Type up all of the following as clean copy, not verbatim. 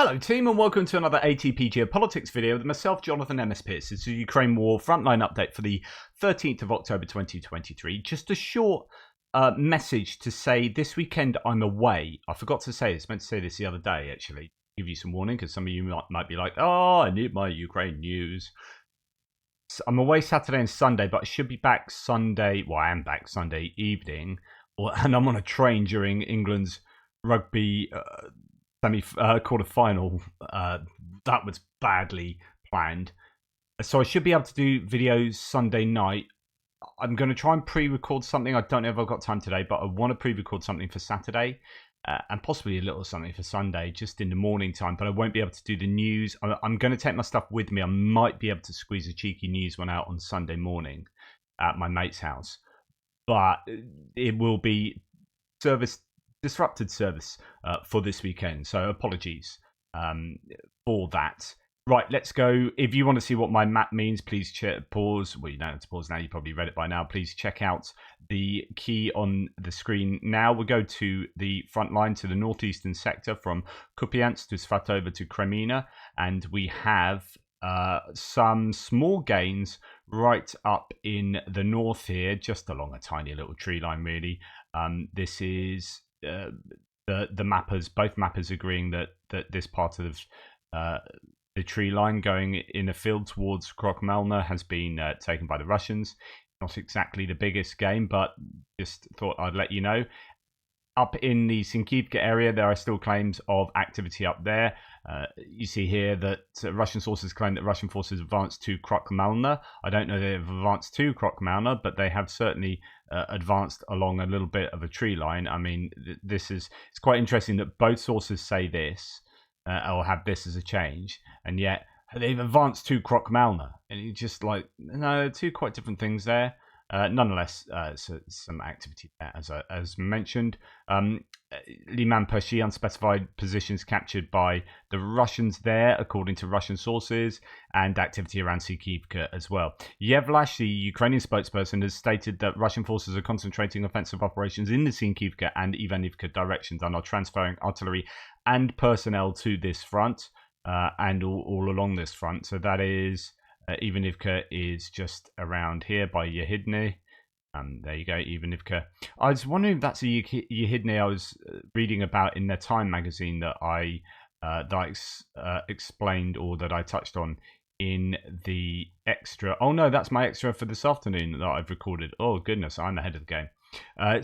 Hello team and welcome to another ATP Geopolitics video with myself, Jonathan MS Pearce. This is the Ukraine War Frontline update for the 13th of October 2023. Just a short message to say this weekend I'm away. I forgot to say this, meant to say this the other day actually. Give you some warning because some of you might be like, oh, I need my Ukraine news. So I'm away Saturday and Sunday, but I should be back Sunday. Well, I am back Sunday evening, and I'm on a train during England's rugby quarter-final. That was badly planned. So I should be able to do videos Sunday night. I'm going to try and pre-record something. I don't know if I've got time today, but I want to pre-record something for Saturday. And possibly a little something for Sunday, just in the morning time. But I won't be able to do the news. I'm going to take my stuff with me. I might be able to squeeze a cheeky news one out on Sunday morning at my mate's house. But it will be disrupted service for this weekend, so apologies for that. Right, let's go. If you want to see what my map means, please pause. Well, you don't have to pause now, you probably read it by now. Please check out the key on the screen now. We'll go to the front line, to the northeastern sector from Kupyansk-Svatove-Kreminna, and we have some small gains right up in the north here, just along a tiny little tree line really. This is the mappers, both mappers agreeing that this part of the tree line going in a field towards Krokmelna has been taken by the Russians. Not exactly the biggest game, but just thought I'd let you know. Up in the Sinkivka area, there are still claims of activity up there. You see here that Russian sources claim that Russian forces advanced to Krokmelna. I don't know they've advanced to Krokmelna, but they have certainly advanced along a little bit of a tree line. I mean, it's quite interesting that both sources say this, or have this as a change, and yet they've advanced to Krokmelna. And you're just like, no, two quite different things there. Nonetheless, some activity there, as mentioned. Liman Pershi, unspecified positions captured by the Russians there, according to Russian sources, and activity around Sinkivka as well. Yevlash, the Ukrainian spokesperson, has stated that Russian forces are concentrating offensive operations in the Sinkivka and Ivanivka directions and are transferring artillery and personnel to this front and all along this front. So that is... Ivanivka is just around here by Yehidne. There you go, Ivanivka. I was wondering if that's a Yehidne I was reading about in their Time magazine that I explained, or that I touched on in the extra. Oh no, that's my extra for this afternoon that I've recorded. Oh goodness, I'm ahead of the game.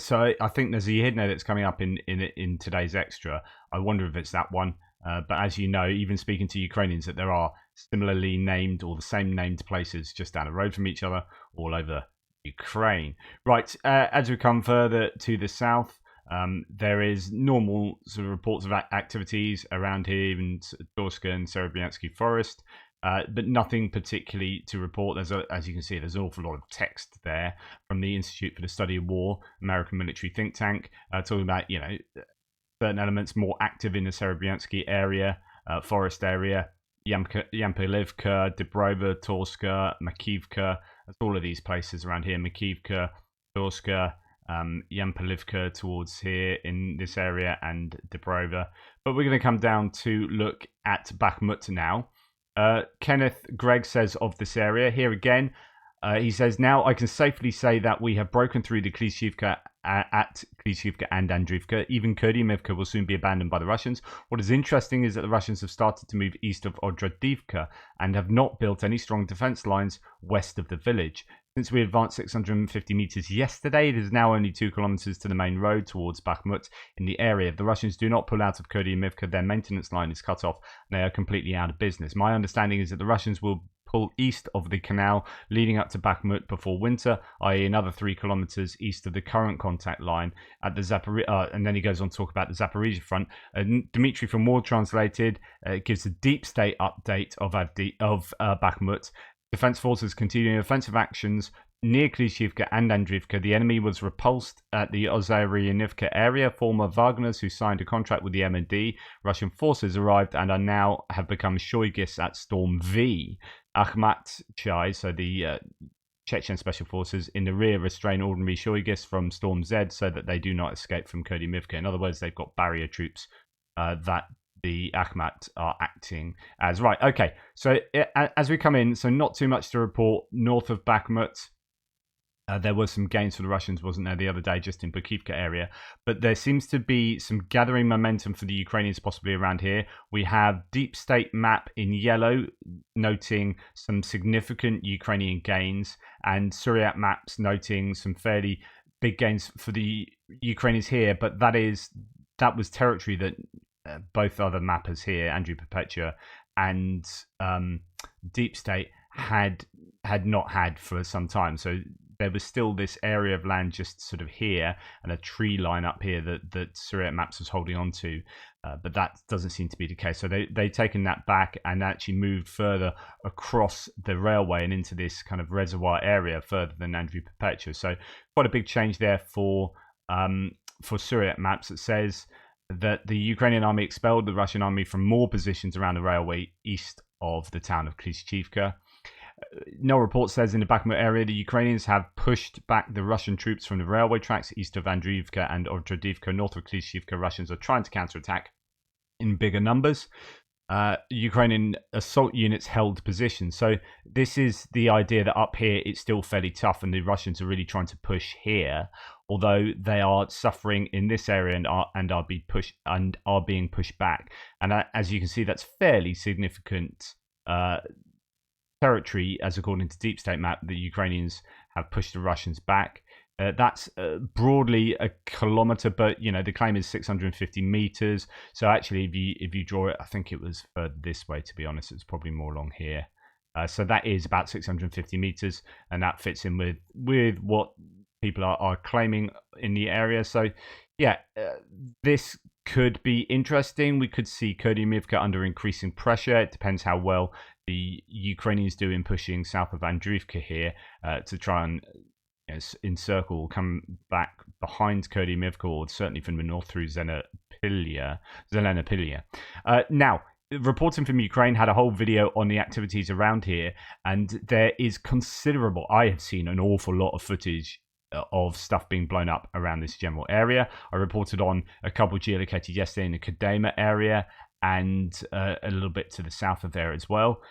So I think there's a Yehidne that's coming up in today's extra. I wonder if it's that one. But as you know, even speaking to Ukrainians, that there are similarly named or the same named places just down the road from each other all over Ukraine. Right, as we come further to the south, there is normal sort of reports of activities around here, even Dorska and Serebryansky Forest, but nothing particularly to report. As you can see, there's an awful lot of text there from the Institute for the Study of War, American military think tank, talking about, you know, certain elements more active in the Serebryansky area, forest area, Yampilivka, Dnipro, Torska, Makivka. That's all of these places around here. Makivka, Torska, Yampilivka towards here in this area, and Dnipro. But we're going to come down to look at Bakhmut now. Kenneth Gregg says of this area, here again, he says, now I can safely say that we have broken through the Klishivka at Klishivka and Andriivka. Even Kurdyivka will soon be abandoned by the Russians. What is interesting is that the Russians have started to move east of Avdiivka and have not built any strong defense lines west of the village. Since we advanced 650 meters yesterday, it is now only 2 kilometers to the main road towards Bakhmut in the area. If the Russians do not pull out of Kurdyivka, their maintenance line is cut off and they are completely out of business. My understanding is that the Russians will pull east of the canal leading up to Bakhmut before winter, i.e. another 3 kilometers east of the current contact line at the Zaporizhzhia, and then he goes on to talk about the Zaporizhzhia Front. Dmitry from War Translated gives a deep state update of Bakhmut. Defense forces continuing offensive actions near Klishivka and Andriivka. The enemy was repulsed at the Ozaryanivka area. Former Wagners who signed a contract with the MND Russian forces arrived and are now have become Shoigis at Storm V. Akhmat Chai, so the Chechen Special Forces, in the rear restrain ordinary Shoigis from Storm Z so that they do not escape from Kurdyivka. In other words, they've got barrier troops that the Akhmat are acting as. Right, okay. So as we come in, so not too much to report north of Bakhmut. There were some gains for the Russians, wasn't there, the other day, just in Avdiivka area. But there seems to be some gathering momentum for the Ukrainians, possibly around here. We have Deep State map in yellow, noting some significant Ukrainian gains, and Suryat maps noting some fairly big gains for the Ukrainians here. But that was territory that both other mappers here, Andrew Perpetua and Deep State, had not had for some time. So there was still this area of land just sort of here and a tree line up here that Suryat Maps was holding on to, but that doesn't seem to be the case. So they've taken that back and actually moved further across the railway and into this kind of reservoir area further than Andrew Perpetua. So quite a big change there for Suryat Maps. It says that the Ukrainian army expelled the Russian army from more positions around the railway east of the town of Klishchiivka. No report says in the Bakhmut area the Ukrainians have pushed back the Russian troops from the railway tracks east of Avdiivka and Avdiivka, north of Klishchiivka. Russians are trying to counterattack in bigger numbers. Ukrainian assault units held positions. So this is the idea that up here it's still fairly tough and the Russians are really trying to push here, although they are suffering in this area and are being pushed back. And as you can see, that's fairly significant territory, as according to Deep State map, the Ukrainians have pushed the Russians back. That's broadly a kilometer, but the claim is 650 meters. So actually, if you draw it, I think it was further this way. To be honest, it's probably more along here. So that is about 650 meters, and that fits in with what people are claiming in the area. So yeah, this could be interesting. We could see Kurdyivka under increasing pressure. It depends how well the Ukrainians do in pushing south of Avdiivka here to try and encircle, come back behind Kurdyivka, or certainly from the north through Zelenopilia. Now, reporting from Ukraine had a whole video on the activities around here, and there is considerable. I have seen an awful lot of footage of stuff being blown up around this general area. I reported on a couple geolocated yesterday in the Kadema area and a little bit to the south of there as well.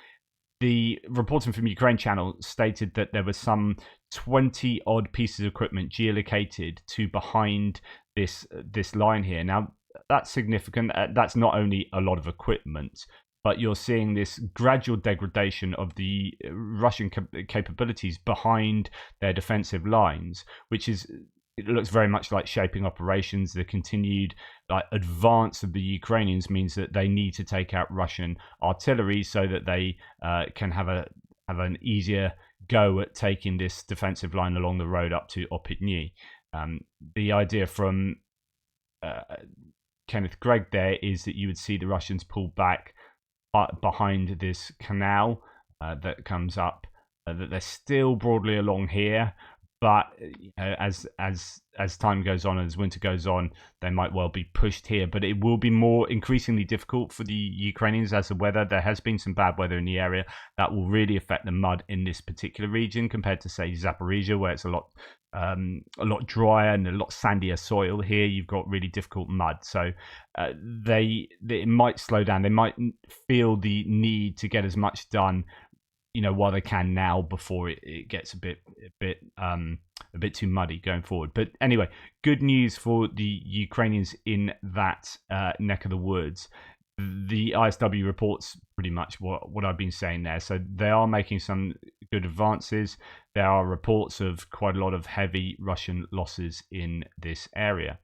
The reporting from Ukraine channel stated that there was some 20 odd pieces of equipment geolocated to behind this line here. Now that's significant. That's not only a lot of equipment, but you're seeing this gradual degradation of the Russian capabilities behind their defensive lines, which is, it looks very much like shaping operations. The continued advance of the Ukrainians means that they need to take out Russian artillery so that they can have an easier go at taking this defensive line along the road up to Opitny. The idea from Kenneth Gregg there is that you would see the Russians pull back behind this canal that comes up, that they're still broadly along here, but as time goes on, as winter goes on, they might well be pushed here. But it will be more increasingly difficult for the Ukrainians as the weather. There has been some bad weather in the area that will really affect the mud in this particular region compared to, say, Zaporizhzhia, where it's a lot drier and a lot sandier soil. Here you've got really difficult mud, so it might slow down. They might feel the need to get as much done while they can now before it gets a bit too muddy going forward. But anyway, good news for the Ukrainians in that neck of the woods. The ISW reports pretty much what I've been saying there. So they are making some good advances. There are reports of quite a lot of heavy Russian losses in this area.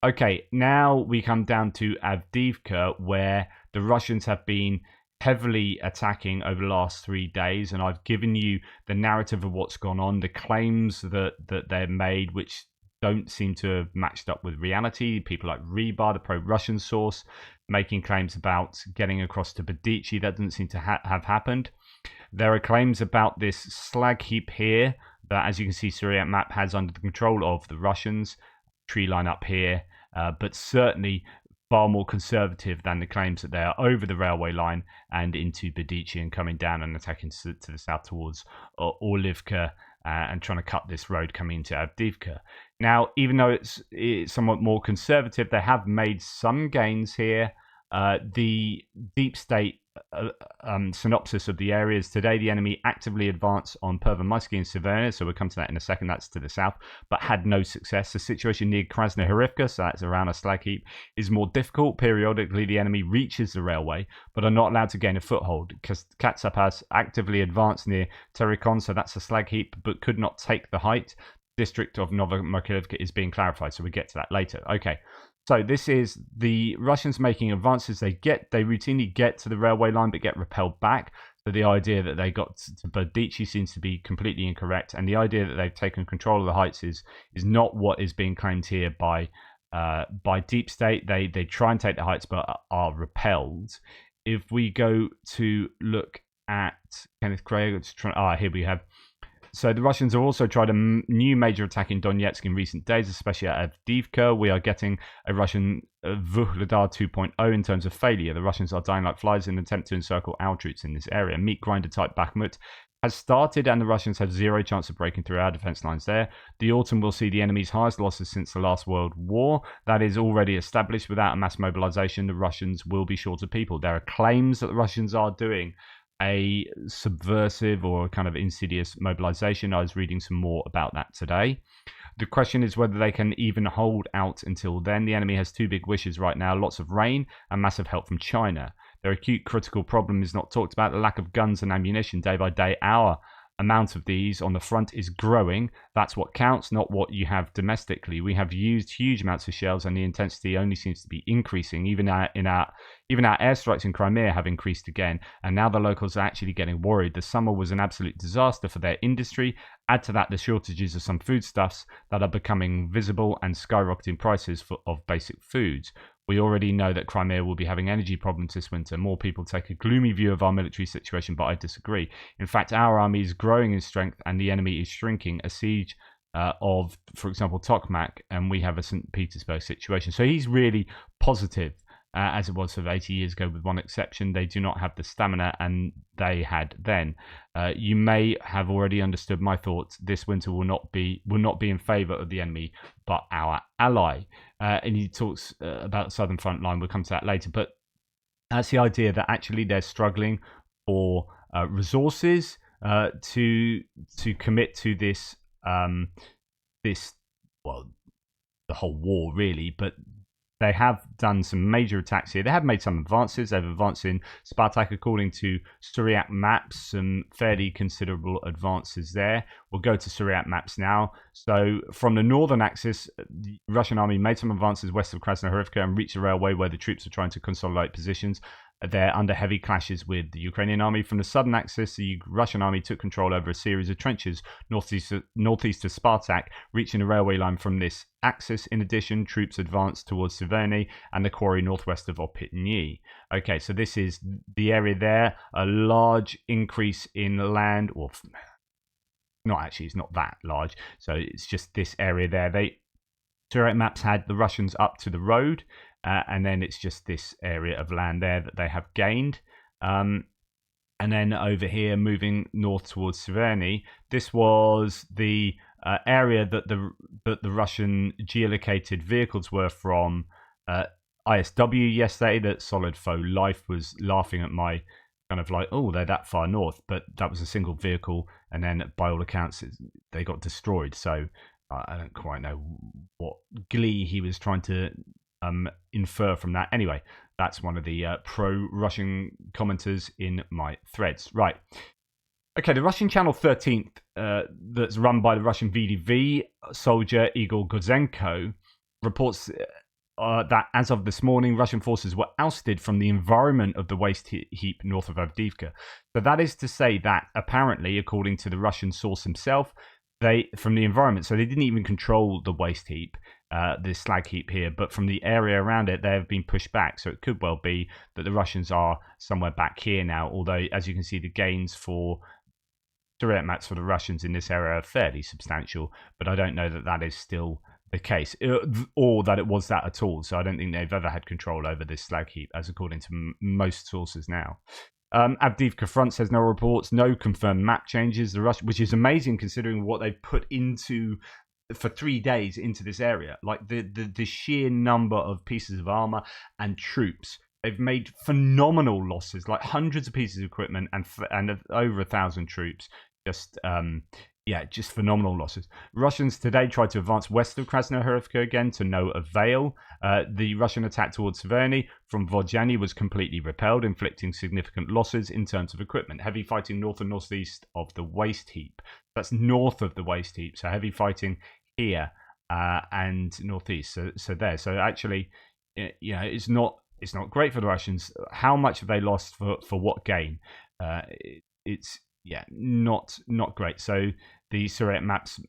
Okay, now we come down to Avdiivka, where the Russians have been heavily attacking over the last 3 days, and I've given you the narrative of what's gone on, the claims that they're made, which don't seem to have matched up with reality. People like Rebar, the pro-Russian source, making claims about getting across to Bedici. That doesn't seem to have happened. There are claims about this slag heap here that, as you can see, Suryat map has under the control of the Russians. Tree line up here, but certainly far more conservative than the claims that they are over the railway line and into Bedici and coming down and attacking to the south towards Orlivka and trying to cut this road coming into Avdiivka. Now, even though it's somewhat more conservative, they have made some gains here. The deep state synopsis of the areas today: the enemy actively advanced on Pervomaisky and Severny, so we'll come to that in a second, that's to the south, but had no success. The situation near Krasnohorivka, so that's around a slag heap, is more difficult. Periodically the enemy reaches the railway but are not allowed to gain a foothold, because Katsap has actively advanced near Terikon, so that's a slag heap, but could not take the height. District of Novosilka is being clarified, so we get to that later. Okay, so this is the Russians making advances. They routinely get to the railway line but get repelled back. So the idea that they got to Berdichi seems to be completely incorrect, and the idea that they've taken control of the heights is not what is being claimed here by Deep State. They try and take the heights but are repelled. If we go to look at Kenneth Craig, here we have. So the Russians have also tried a new major attack in Donetsk in recent days, especially at Avdiivka. We are getting a Russian Vuhledar 2.0 in terms of failure. The Russians are dying like flies in an attempt to encircle our troops in this area. Meat grinder type Bakhmut has started, and the Russians have zero chance of breaking through our defense lines there. The autumn will see the enemy's highest losses since the last World War. That is already established. Without a mass mobilization, the Russians will be short of people. There are claims that the Russians are doing a subversive or kind of insidious mobilization. I was reading some more about that today. The question is whether they can even hold out until then. The enemy has two big wishes right now: lots of rain and massive help from China. Their acute critical problem is not talked about: the lack of guns and ammunition. Day by day, our amount of these on the front is growing. That's what counts, not what you have domestically. We have used huge amounts of shells, and the intensity only seems to be increasing. Even our airstrikes in Crimea have increased again, and now the locals are actually getting worried. The summer was an absolute disaster for their industry. Add to that the shortages of some foodstuffs that are becoming visible, and skyrocketing prices of basic foods. We already know that Crimea will be having energy problems this winter. More people take a gloomy view of our military situation, but I disagree. In fact, our army is growing in strength and the enemy is shrinking. A siege of, for example, Tokmak, and we have a St. Petersburg situation. So he's really positive, as it was sort of 80 years ago, with one exception. They do not have the stamina, and they had then. You may have already understood my thoughts. This winter will not be in favour of the enemy, but our ally. And he talks about the southern front line. We'll come to that later. But that's the idea that actually they're struggling for resources to commit to this well, the whole war really, but they have done some major attacks here. They have made some advances. They've advanced in Spartak, according to Syriac maps, some fairly considerable advances there. We'll go to Syriac maps now. So from the northern axis, the Russian army made some advances west of Krasnohorivka and reached the railway where the troops are trying to consolidate positions. They're under heavy clashes with the Ukrainian army. From the southern axis, the Russian army took control over a series of trenches northeast of Spartak, reaching the railway line from this axis. In addition, troops advanced towards Severny and the quarry northwest of Opitny. Okay, so this is the area there. A large increase in land, or not actually, it's not that large. So it's just this area there. Syriac maps had the Russians up to the road. And then it's just this area of land there that they have gained. And then over here, moving north towards Severny, this was the area that the Russian geolocated vehicles were from ISW yesterday. That Solid Foe Life was laughing at my kind of like, oh, they're that far north. But that was a single vehicle. And then by all accounts, they got destroyed. So I don't quite know what glee he was trying to infer from that. Anyway, that's one of the pro-Russian commenters in my threads. Right. Okay, the Russian channel 13th, that's run by the Russian VDV soldier Igor Gozenko, reports that as of this morning, Russian forces were ousted from the environment of the waste heap north of Avdiivka. So that is to say that apparently, according to the Russian source himself, from the environment, so they didn't even control the waste heap, this slag heap here, but from the area around it, they have been pushed back. So it could well be that the Russians are somewhere back here now, although as you can see, the gains for direct maps for the Russians in this area are fairly substantial, but I don't know that that is still the case, or that it was that at all. So I don't think they've ever had control over this slag heap, as according to most sources now. Avdiivka Front says no reports, no confirmed map changes. Which is amazing considering what they've put into for 3 days into this area. Like the sheer number of pieces of armor and troops they've made phenomenal losses, like hundreds of pieces of equipment and over 1,000 troops. Just phenomenal losses. Russians today tried to advance west of Krasnohorivka again, to no avail. The Russian attack towards Severny from Vodyany was completely repelled, inflicting significant losses in terms of equipment. Heavy fighting north and northeast of the waste heap. That's north of the waste heap, so heavy fighting here and northeast. So there. So actually, it's not great for the Russians. How much have they lost for what gain? It's not great. So the Surrey maps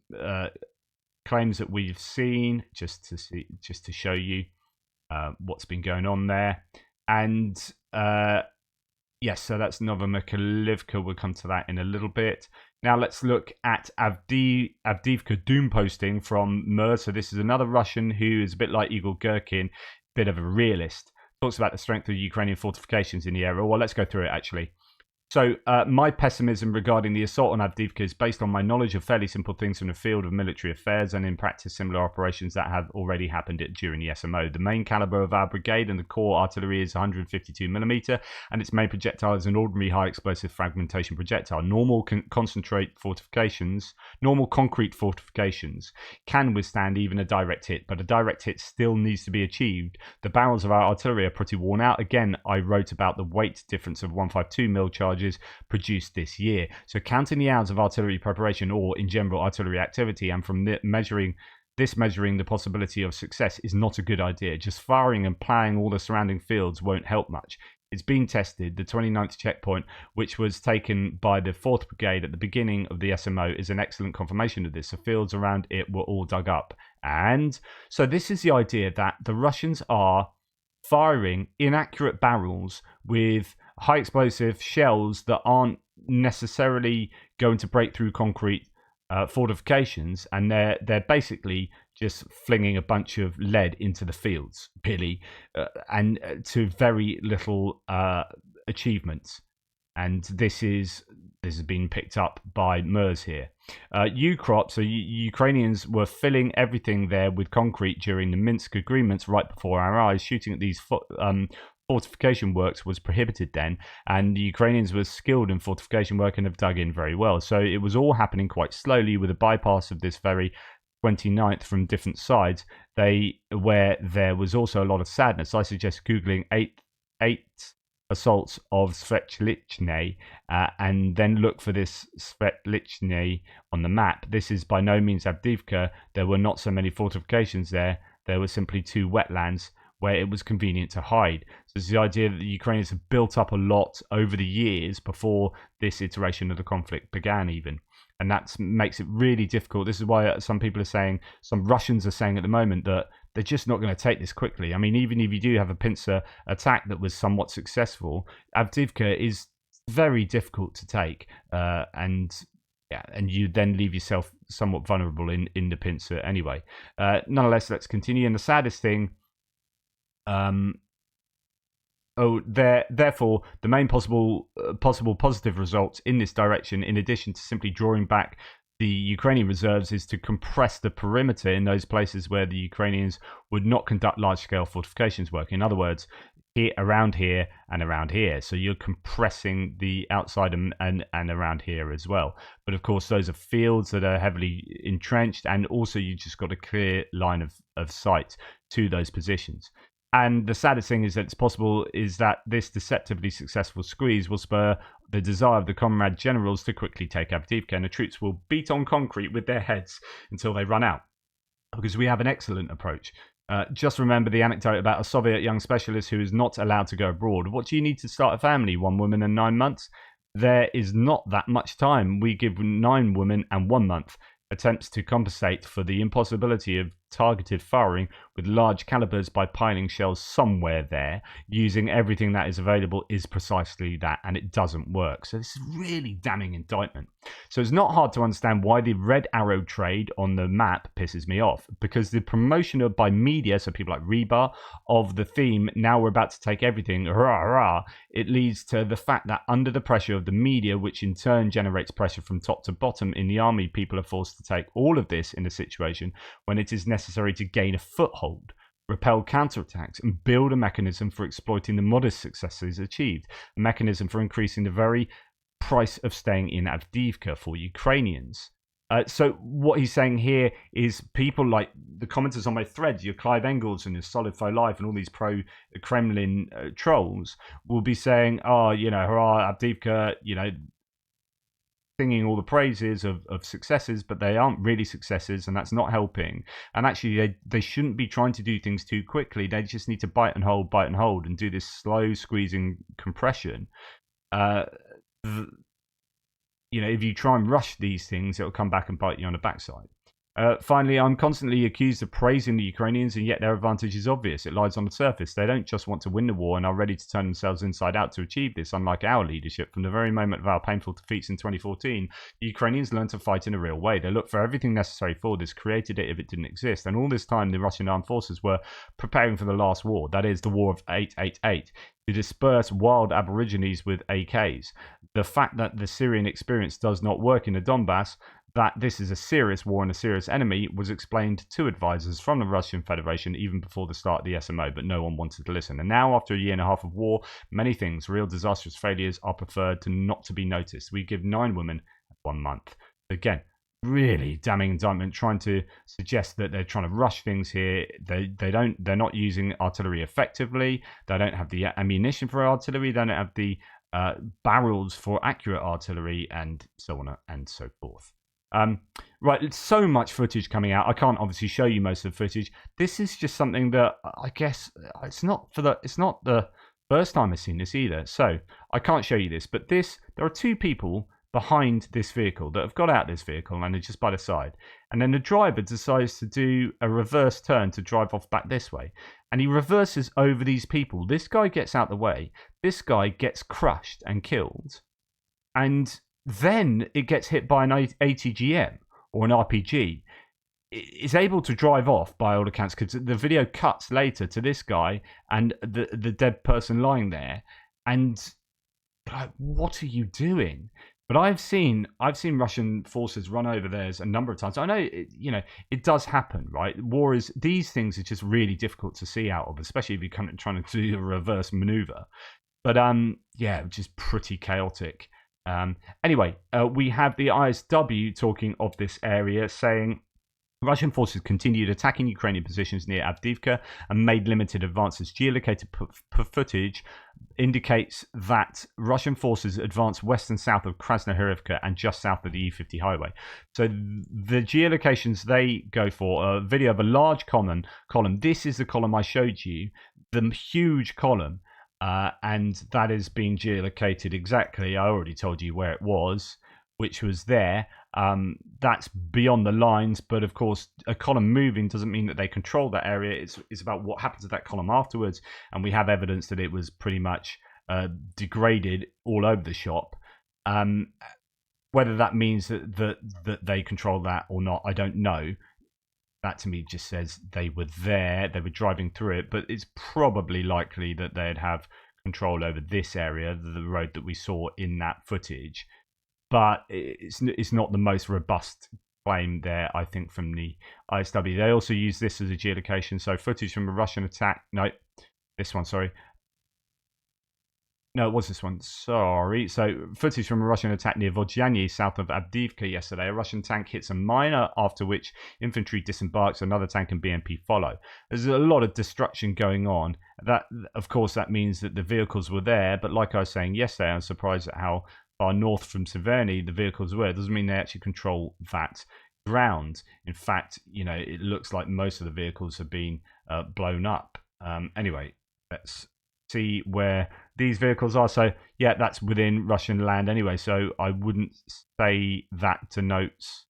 claims that we've seen, just to show you what's been going on there, and yes, so that's Novomikhailivka. We'll come to that in a little bit. Now let's look at Avdiivka Doom posting from Murs. So this is another Russian who is a bit like Igor Gherkin, bit of a realist. Talks about the strength of Ukrainian fortifications in the area. Well, let's go through it actually. So my pessimism regarding the assault on Avdiivka is based on my knowledge of fairly simple things from the field of military affairs and in practice similar operations that have already happened during the SMO. The main caliber of our brigade and the core artillery is 152mm, and its main projectile is an ordinary high explosive fragmentation projectile. Normal concrete fortifications can withstand even a direct hit, but a direct hit still needs to be achieved. The barrels of our artillery are pretty worn out. Again, I wrote about the weight difference of 152mm charges produced this year. So counting the hours of artillery preparation or in general artillery activity, and from measuring the possibility of success is not a good idea. Just firing and ploughing all the surrounding fields won't help much. It's been tested. The 29th checkpoint, which was taken by the 4th Brigade at the beginning of the SMO, is an excellent confirmation of this. The fields around it were all dug up. And so this is the idea that the Russians are firing inaccurate barrels with high explosive shells that aren't necessarily going to break through concrete fortifications, and they're basically just flinging a bunch of lead into the fields, really, and to very little achievements. And this has been picked up by Murs here. Ukrop, so Ukrainians were filling everything there with concrete during the Minsk agreements right before our eyes. Shooting at these fortification works was prohibited then, and the Ukrainians were skilled in fortification work and have dug in very well. So it was all happening quite slowly with a bypass of this very 29th from different sides, where there was also a lot of sadness. I suggest Googling eight assaults of Svechlichny and then look for this Svechlichny on the map. This is by no means Avdiivka. There were not so many fortifications there. There were simply 2 wetlands where it was convenient to hide. So it's the idea that the Ukrainians have built up a lot over the years before this iteration of the conflict began even. And that makes it really difficult. This is why some Russians are saying at the moment that they're just not going to take this quickly. I mean, even if you do have a pincer attack that was somewhat successful, Avdiivka is very difficult to take. And you then leave yourself somewhat vulnerable in the pincer anyway. Nonetheless, let's continue. And the saddest thing... therefore, the main possible positive results in this direction, in addition to simply drawing back the Ukrainian reserves, is to compress the perimeter in those places where the Ukrainians would not conduct large-scale fortifications work. In other words, around here and around here. So you're compressing the outside and around here as well. But of course, those are fields that are heavily entrenched, and also you just got a clear line of sight to those positions. And the saddest thing is that it's possible is that this deceptively successful squeeze will spur the desire of the comrade generals to quickly take Avdiivka, and the troops will beat on concrete with their heads until they run out. Because we have an excellent approach. Just remember the anecdote about a Soviet young specialist who is not allowed to go abroad. What do you need to start a family? 1 woman and 9 months? There is not that much time. We give 9 women and 1 month. Attempts to compensate for the impossibility of targeted firing with large calibers by piling shells somewhere there, using everything that is available, is precisely that, and it doesn't work. So this is really damning indictment. So it's not hard to understand why the red arrow trade on the map pisses me off, because the promotion by media, so people like Rebar, of the theme, now we're about to take everything, rah rah, it leads to the fact that under the pressure of the media, which in turn generates pressure from top to bottom in the army, people are forced to take all of this in a situation when it is necessary to gain a foothold. repel counterattacks, and build a mechanism for exploiting the modest successes achieved, a mechanism for increasing the very price of staying in Avdiivka for Ukrainians. So what he's saying here is people like the commenters on my threads, your Clive Engels and your Solid Faux Life and all these pro-Kremlin trolls will be saying, oh, hurrah, Avdiivka, singing all the praises of successes, but they aren't really successes, and that's not helping. And actually, they shouldn't be trying to do things too quickly. They just need to bite and hold, and do this slow squeezing compression. If you try and rush these things, it'll come back and bite you on the backside. Finally, I'm constantly accused of praising the Ukrainians, and yet their advantage is obvious. It lies on the surface. They don't just want to win the war and are ready to turn themselves inside out to achieve this, unlike our leadership. From the very moment of our painful defeats in 2014, the Ukrainians learned to fight in a real way. They looked for everything necessary for this, created it if it didn't exist. And all this time, the Russian armed forces were preparing for the last war, that is, the War of 888, to disperse wild aborigines with AKs. The fact that the Syrian experience does not work in the Donbass, that this is a serious war and a serious enemy, was explained to advisors from the Russian Federation even before the start of the SMO, but no one wanted to listen. And now, after a year and a half of war, many things, real disastrous failures, are preferred to not to be noticed. We give 9 women 1 month. Again, really damning indictment, trying to suggest that they're trying to rush things here. They're not using artillery effectively. They don't have the ammunition for artillery. They don't have the barrels for accurate artillery, and so on and so forth. Right, it's so much footage coming out. I can't obviously show you most of the footage. This is just something that I guess it's not the first time I've seen this either. So I can't show you this, but there are 2 people behind this vehicle that have got out this vehicle and they're just by the side. And then the driver decides to do a reverse turn to drive off back this way. And he reverses over these people. This guy gets out the way. This guy gets crushed and killed. And then it gets hit by an ATGM or an RPG. It's able to drive off by all accounts, because the video cuts later to this guy and the dead person lying there. And like, what are you doing? But I've seen Russian forces run over theirs a number of times. I know it does happen, right? These things are just really difficult to see out of, especially if you're kind of trying to do a reverse maneuver. But just pretty chaotic. Anyway, we have the ISW talking of this area, saying Russian forces continued attacking Ukrainian positions near Avdiivka and made limited advances. Geolocated footage indicates that Russian forces advanced west and south of Krasnohorivka and just south of the E50 highway. So the geolocations they go for, a video of a large column. This is the column I showed you, the huge column. And that is being geolocated exactly. I already told you where it was, which was there. That's beyond the lines, but of course, a column moving doesn't mean that they control that area. It's about what happens to that column afterwards, and we have evidence that it was pretty much degraded all over the shop. Whether that means that they control that or not, I don't know. That to me just says they were there, they were driving through it, but it's probably likely that they'd have control over this area, the road that we saw in that footage. But it's not the most robust claim there, I think, from the ISW. They also use this as a geolocation, so footage from a Russian attack. No, this one, sorry. No, it was this one. Sorry. So, footage from a Russian attack near Vodzyany, south of Avdiivka yesterday. A Russian tank hits a miner, after which infantry disembarks. Another tank and BMP follow. There's a lot of destruction going on. That, of course, that means that the vehicles were there. But like I was saying yesterday, I'm surprised at how far north from Severny the vehicles were. It doesn't mean they actually control that ground. In fact, it looks like most of the vehicles have been blown up. Anyway, let's see where these vehicles are. So yeah, that's within Russian land anyway, so I wouldn't say that denotes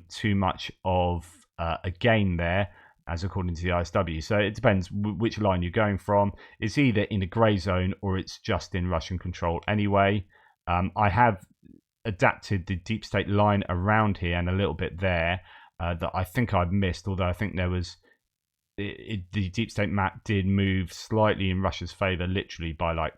too much of a gain there, as according to the ISW. So it depends which line you're going from. It's either in a grey zone or it's just in Russian control anyway. I have adapted the deep state line around here and a little bit there that I think I've missed, although I think there was the deep state map did move slightly in Russia's favor, literally by like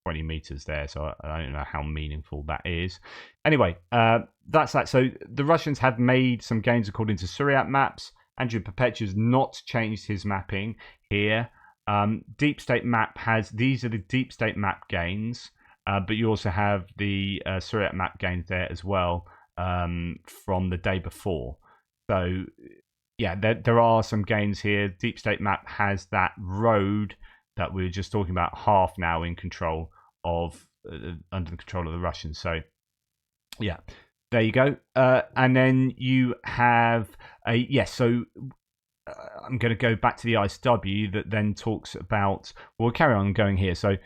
20 meters there, so I don't know how meaningful that is. Anyway, that's that. So the Russians have made some gains according to Suryat maps, Andrew Perpetua has not changed his mapping here. Deep State map these are the Deep State map gains, but you also have the Suryat map gains there as well from the day before. So yeah, there are some gains here. Deep State map has that road that we were just talking about, half now in control of under the control of the Russians. So yeah, there you go. And then you have so I'm going to go back to the ISW that then talks about. We'll carry on going here. So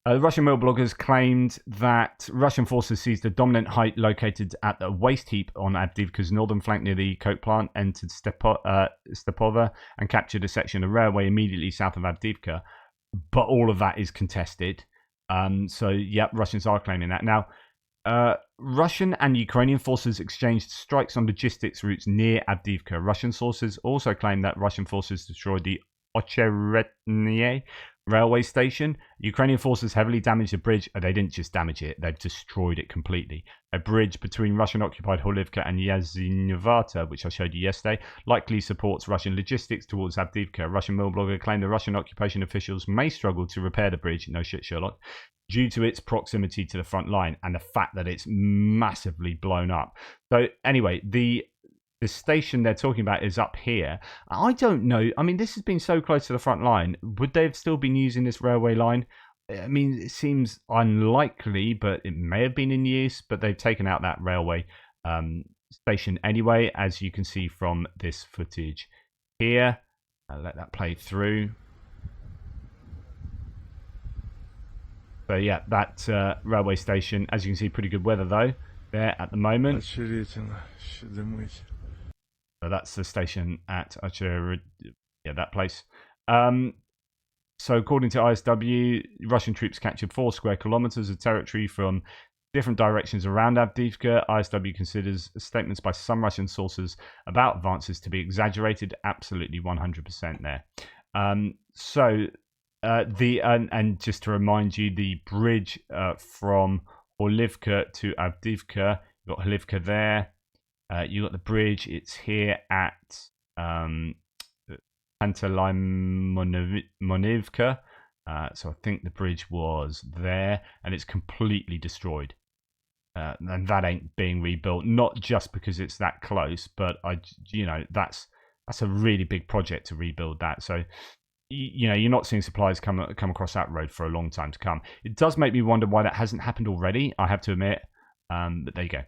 Russian mill bloggers claimed that Russian forces seized a dominant height located at the waste heap on Avdiivka's northern flank near the coke plant, entered Stepova, and captured a section of railway immediately south of Avdiivka. But all of that is contested. So, yep, Russians are claiming that. Now, Russian and Ukrainian forces exchanged strikes on logistics routes near Avdiivka. Russian sources also claim that Russian forces destroyed the Ocheretnie railway station. Ukrainian forces heavily damaged a bridge. They didn't just damage it, they've destroyed it completely. A bridge between Russian-occupied Horlivka and Yazinovata, which I showed you yesterday, likely supports Russian logistics towards Avdiivka. Russian mill blogger claimed the Russian occupation officials may struggle to repair the bridge, no shit Sherlock, due to its proximity to the front line and the fact that it's massively blown up. So anyway, the station they're talking about is up here. I don't know. I mean, this has been so close to the front line. Would they have still been using this railway line? I mean, it seems unlikely, but it may have been in use. But they've taken out that railway station anyway, as you can see from this footage here. I'll let that play through. So yeah, that railway station, as you can see, pretty good weather though there at the moment. So that's the station at that place. So according to ISW, Russian troops captured 4 square kilometers of territory from different directions around Avdiivka. ISW considers statements by some Russian sources about advances to be exaggerated. Absolutely 100% there. And just to remind you, the bridge from Horlivka to Avdiivka, you've got Horlivka there. You got the bridge. It's here at Pantelemonivka. So I think the bridge was there, and it's completely destroyed. And that ain't being rebuilt. Not just because it's that close, but that's a really big project to rebuild that. So you're not seeing supplies come across that road for a long time to come. It does make me wonder why that hasn't happened already, I have to admit. But there you go.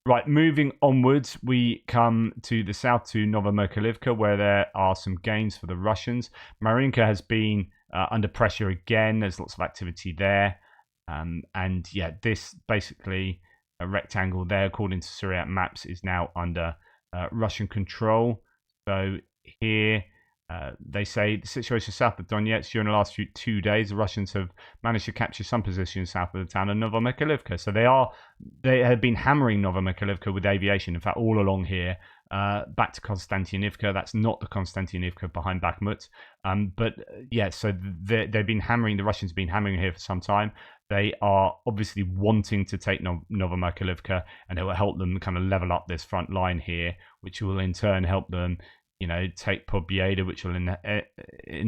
Right, moving onwards, we come to the south to Novomykolivka, where there are some gains for the Russians. Marinka has been under pressure again. There's lots of activity there. And yeah, this basically a rectangle there, according to Suryat maps, is now under Russian control. So here they say the situation south of Donetsk during the last 2 days, the Russians have managed to capture some positions south of the town of Novomykolivka. So they have been hammering Novomykolivka with aviation. In fact, all along here, back to Konstantinivka. That's not the Konstantinivka behind Bakhmut. But yeah, so they've been hammering. The Russians have been hammering here for some time. They are obviously wanting to take Novomykolivka, and it will help them kind of level up this front line here, which will in turn help them take Pobjeda, which will in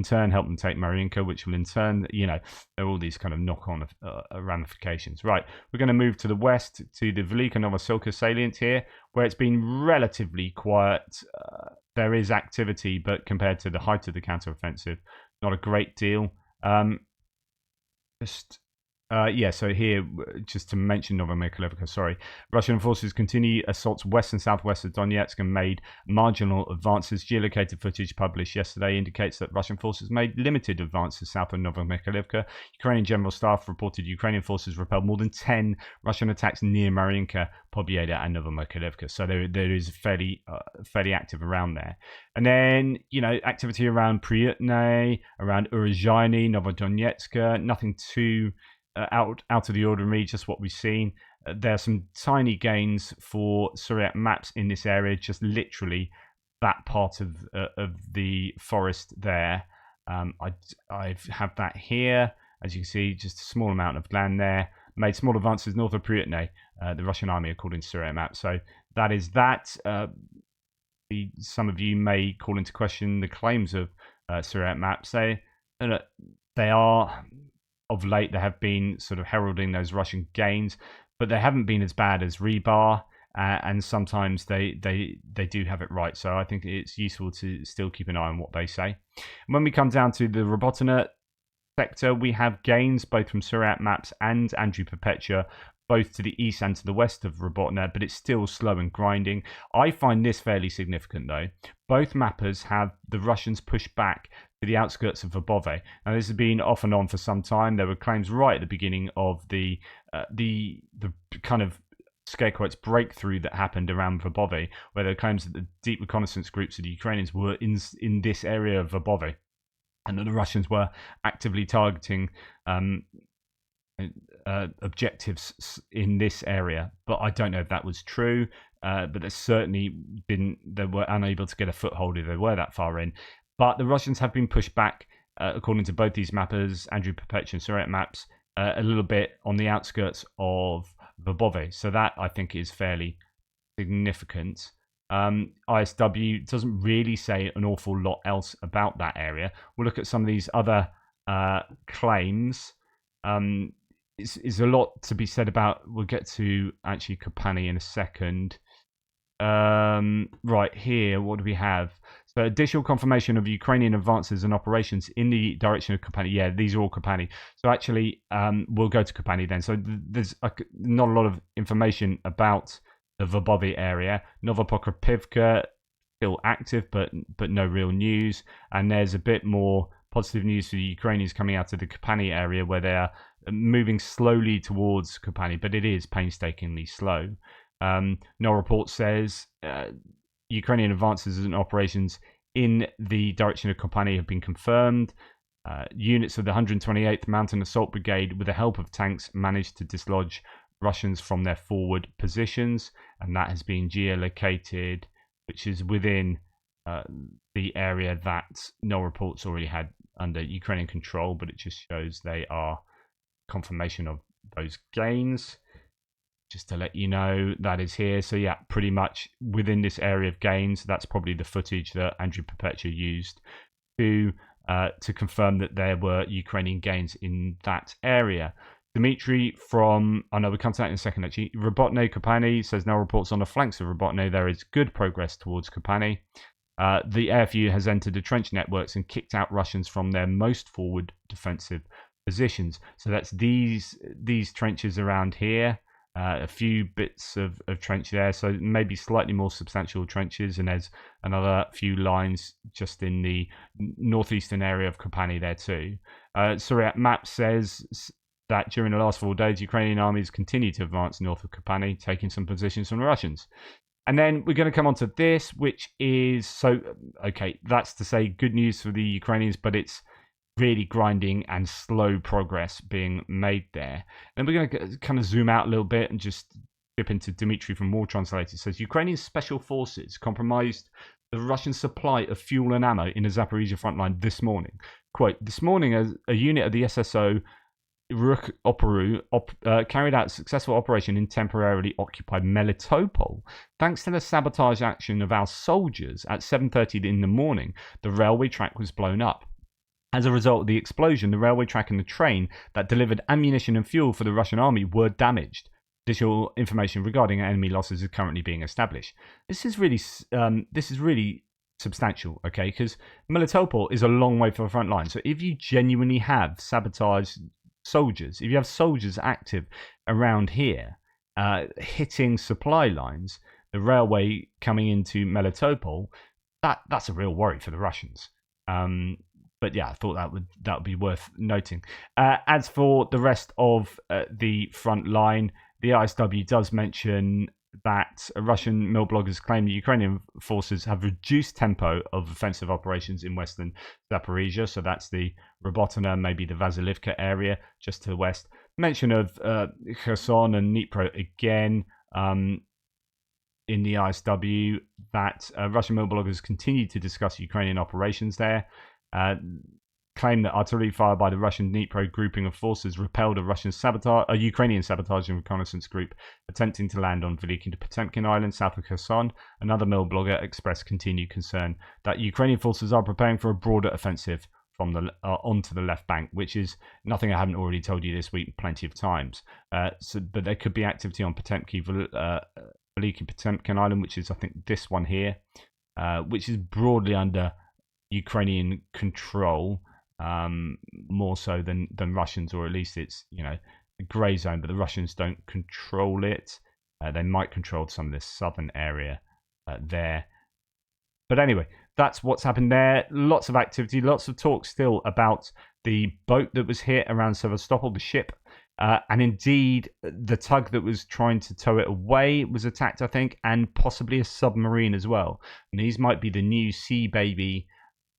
turn help them take Marinka, which will in turn, there are all these kind of knock-on ramifications. Right, we're going to move to the west to the Velyka Novosilka salient here, where it's been relatively quiet. There is activity, but compared to the height of the counteroffensive, not a great deal. So here, just to mention Novomykolivka, sorry. Russian forces continue assaults west and southwest of Donetsk and made marginal advances. Geolocated footage published yesterday indicates that Russian forces made limited advances south of Novomykolivka. Ukrainian General Staff reported Ukrainian forces repelled more than 10 Russian attacks near Marinka, Pobjeda and Novomykolivka. So there is fairly active around there. And then, activity around Pryutne, around Urozhaine, Novodonetsk, nothing too out of the ordinary, just what we've seen. There are some tiny gains for Suryat maps in this area, just literally that part of the forest there. I have that here, as you can see, just a small amount of land there. Made small advances north of Pryutne, the Russian army, according to Suryat map. So that is that. some of you may call into question the claims of Suriyat Maps. They are, of late, they have been sort of heralding those Russian gains, but they haven't been as bad as Rebar, and sometimes they do have it right. So I think it's useful to still keep an eye on what they say. And when we come down to the Robotyne Sector, we have gains both from Suriyat Maps and Andrew Perpetua, both to the east and to the west of Robotyne, but it's still slow and grinding. I find this fairly significant, though. Both mappers have the Russians pushed back to the outskirts of Verbove. Now, this has been off and on for some time. There were claims right at the beginning of the kind of scare quotes breakthrough that happened around Verbove, where there were claims that the deep reconnaissance groups of the Ukrainians were in this area of Verbove, and that the Russians were actively targeting objectives in this area. But I don't know if that was true. But there's certainly been, they were unable to get a foothold if they were that far in. But the Russians have been pushed back, according to both these mappers, Andrew Perpetua and Suriyat Maps, a little bit on the outskirts of Verbove. So that, I think, is fairly significant. ISW doesn't really say an awful lot else about that area. We'll look at some of these other claims. Is a lot to be said about. We'll get to actually Kopani in a second. Right here, what do we have? So additional confirmation of Ukrainian advances and operations in the direction of Kopani. Yeah, these are all Kopani. So actually, we'll go to Kopani then. So there's not a lot of information about the Verbove area. Novopokropivka still active, but no real news. And there's a bit more positive news for the Ukrainians coming out of the Kopani area, where they are moving slowly towards Kopani, but it is painstakingly slow. No report says Ukrainian advances and operations in the direction of Kopani have been confirmed. Units of the 128th Mountain Assault Brigade, with the help of tanks, managed to dislodge Russians from their forward positions, and that has been geolocated, which is within the area that no reports already had under Ukrainian control, but it just shows they are confirmation of those gains. Just to let you know, that is here. So yeah, pretty much within this area of gains. That's probably the footage that Andrew Perpetua used to confirm that there were Ukrainian gains in that area. Dmitry from, I know we'll come to that in a second actually. Robotyne Kopani says no reports on the flanks of Robotyne. There is good progress towards Kopani. The AFU has entered the trench networks and kicked out Russians from their most forward defensive positions. So that's these trenches around here. A few bits of trench there, so maybe slightly more substantial trenches, and there's another few lines just in the northeastern area of Kopani there too. Suriyat Map says that during the last 4 days, Ukrainian armies continue to advance north of Kopani, taking some positions from the Russians. And then we're going to come on to this, which is, so, okay, that's to say good news for the Ukrainians, but it's really grinding and slow progress being made there. And we're going to kind of zoom out a little bit and just dip into Dmitry from War Translator. It says Ukrainian special forces compromised the Russian supply of fuel and ammo in the Zaporizhzhia front line this morning. Quote, this morning a unit of the SSO Ruk Oporu carried out a successful operation in temporarily occupied Melitopol. Thanks to the sabotage action of our soldiers at 7:30 in the morning, the railway track was blown up. As a result of the explosion, the railway track and the train that delivered ammunition and fuel for the Russian army were damaged. Additional information regarding enemy losses is currently being established. This is really substantial, okay? Because Melitopol is a long way from the front line. So if you genuinely have sabotaged soldiers, if you have soldiers active around here, hitting supply lines, the railway coming into Melitopol, that's a real worry for the Russians. But yeah, I thought that would be worth noting. As for the rest of the front line, the ISW does mention that Russian mill bloggers claim the Ukrainian forces have reduced tempo of offensive operations in western Zaporizhzhia. So that's the Robotyne, maybe the Vasilivka area just to the west. Mention of Kherson and Dnipro again in the ISW, that Russian mill bloggers continue to discuss Ukrainian operations there. claimed that artillery fire by the Russian Dnipro grouping of forces repelled a Ukrainian sabotaging reconnaissance group attempting to land on Velyka to Potemkin Island, south of Kherson. Another Mill blogger expressed continued concern that Ukrainian forces are preparing for a broader offensive from the onto the left bank, which is nothing I haven't already told you this week plenty of times. But there could be activity on Velyka Potemkin Island, which is, I think, this one here, which is broadly under Ukrainian control, more so than Russians, or at least it's, a grey zone, but the Russians don't control it. They might control some of this southern area there. But anyway, that's what's happened there. Lots of activity, lots of talk still about the boat that was hit around Sevastopol, the ship. And indeed, the tug that was trying to tow it away was attacked, I think, and possibly a submarine as well. And these might be the new Sea Baby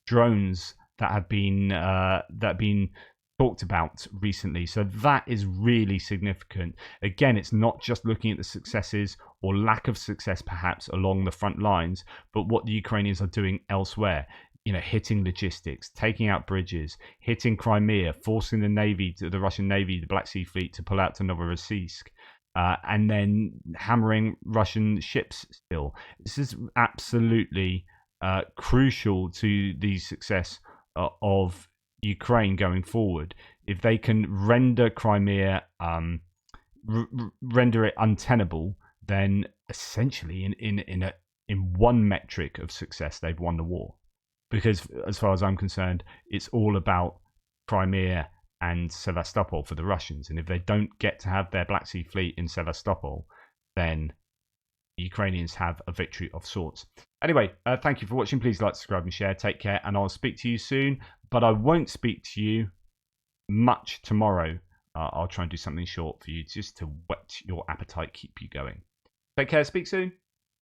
drones that have been talked about recently. So that is really significant. Again, it's not just looking at the successes or lack of success perhaps along the front lines, but what the Ukrainians are doing elsewhere. Hitting logistics, taking out bridges, hitting Crimea, forcing the Russian Navy, the Black Sea Fleet, to pull out to Novosilka, and then hammering Russian ships still. This is absolutely crucial to the success of Ukraine going forward. If they can render Crimea, render it untenable, then essentially in one metric of success, they've won the war. Because as far as I'm concerned, it's all about Crimea and Sevastopol for the Russians. And if they don't get to have their Black Sea Fleet in Sevastopol, then the Ukrainians have a victory of sorts. Anyway, thank you for watching. Please like, subscribe and share. Take care, and I'll speak to you soon. But I won't speak to you much tomorrow. I'll try and do something short for you just to whet your appetite, keep you going. Take care. Speak soon.